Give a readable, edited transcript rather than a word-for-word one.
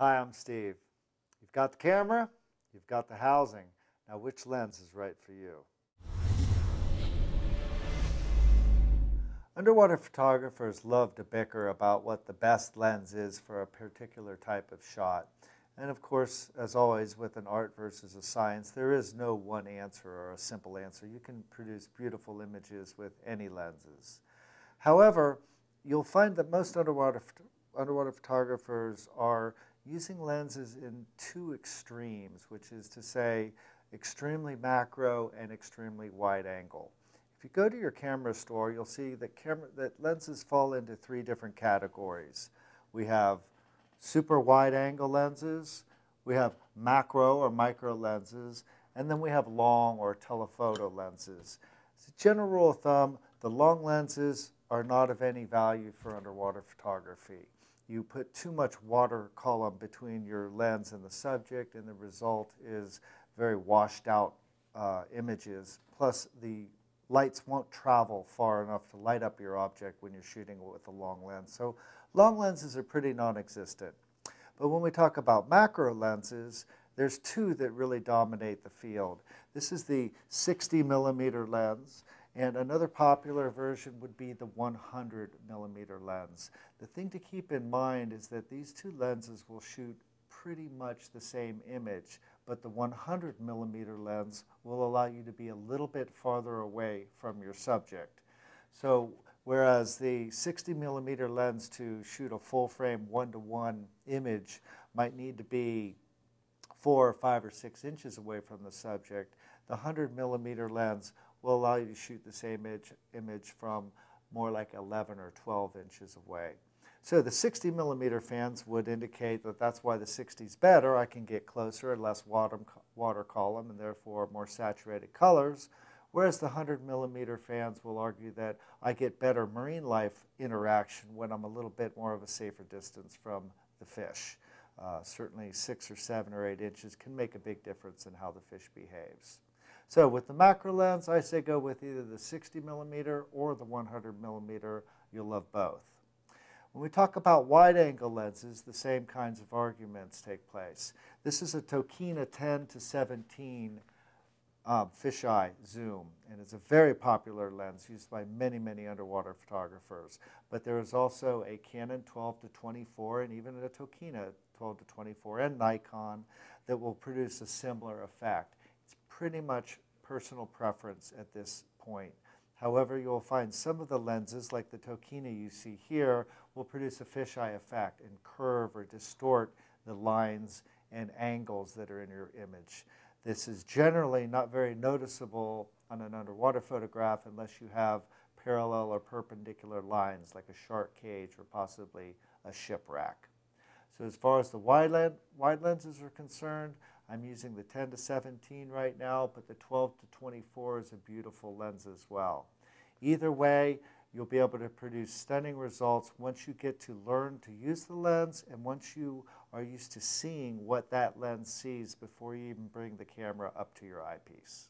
Hi, I'm Steve. You've got the camera, you've got the housing. Now, which lens is right for you? Underwater photographers love to bicker about what the best lens is for a particular type of shot. And of course, as always, with an art versus a science, there is no one answer or a simple answer. You can produce beautiful images with any lenses. However, you'll find that most underwater photographers are using lenses in two extremes, which is to say extremely macro and extremely wide angle. If you go to your camera store, you'll see that lenses fall into three different categories. We have super wide angle lenses, we have macro or micro lenses, and then we have long or telephoto lenses. As a general rule of thumb, the long lenses are not of any value for underwater photography. You put too much water column between your lens and the subject, and the result is very washed out images. Plus, the lights won't travel far enough to light up your object when you're shooting with a long lens. So long lenses are pretty non-existent. But when we talk about macro lenses, there's two that really dominate the field. This is the 60 millimeter lens, and another popular version would be the 100 millimeter lens. The thing to keep in mind is that these two lenses will shoot pretty much the same image, but the 100 millimeter lens will allow you to be a little bit farther away from your subject. So whereas the 60 millimeter lens to shoot a full frame one-to-one image might need to be 4 or 5 or 6 inches away from the subject, the 100 millimeter lens will allow you to shoot the same image from more like 11 or 12 inches away. So the 60 millimeter fans would indicate that that's why the 60 is better. I can get closer and less water column and therefore more saturated colors. Whereas the 100 millimeter fans will argue that I get better marine life interaction when I'm a little bit more of a safer distance from the fish. Certainly 6 or 7 or 8 inches can make a big difference in how the fish behaves. So with the macro lens, I say go with either the 60 millimeter or the 100 millimeter. You'll love both. When we talk about wide-angle lenses, the same kinds of arguments take place. This is a Tokina 10 to 17 fisheye zoom, and it's a very popular lens used by many, many underwater photographers. But there is also a Canon 12 to 24 and even a Tokina 12 to 24 and Nikon that will produce a similar effect. It's pretty much personal preference at this point. However, you'll find some of the lenses, like the Tokina you see here, will produce a fisheye effect and curve or distort the lines and angles that are in your image. This is generally not very noticeable on an underwater photograph unless you have parallel or perpendicular lines, like a shark cage or possibly a shipwreck. So as far as the wide lenses are concerned, I'm using the 10 to 17 right now, but the 12 to 24 is a beautiful lens as well. Either way, you'll be able to produce stunning results once you get to learn to use the lens and once you are used to seeing what that lens sees before you even bring the camera up to your eyepiece.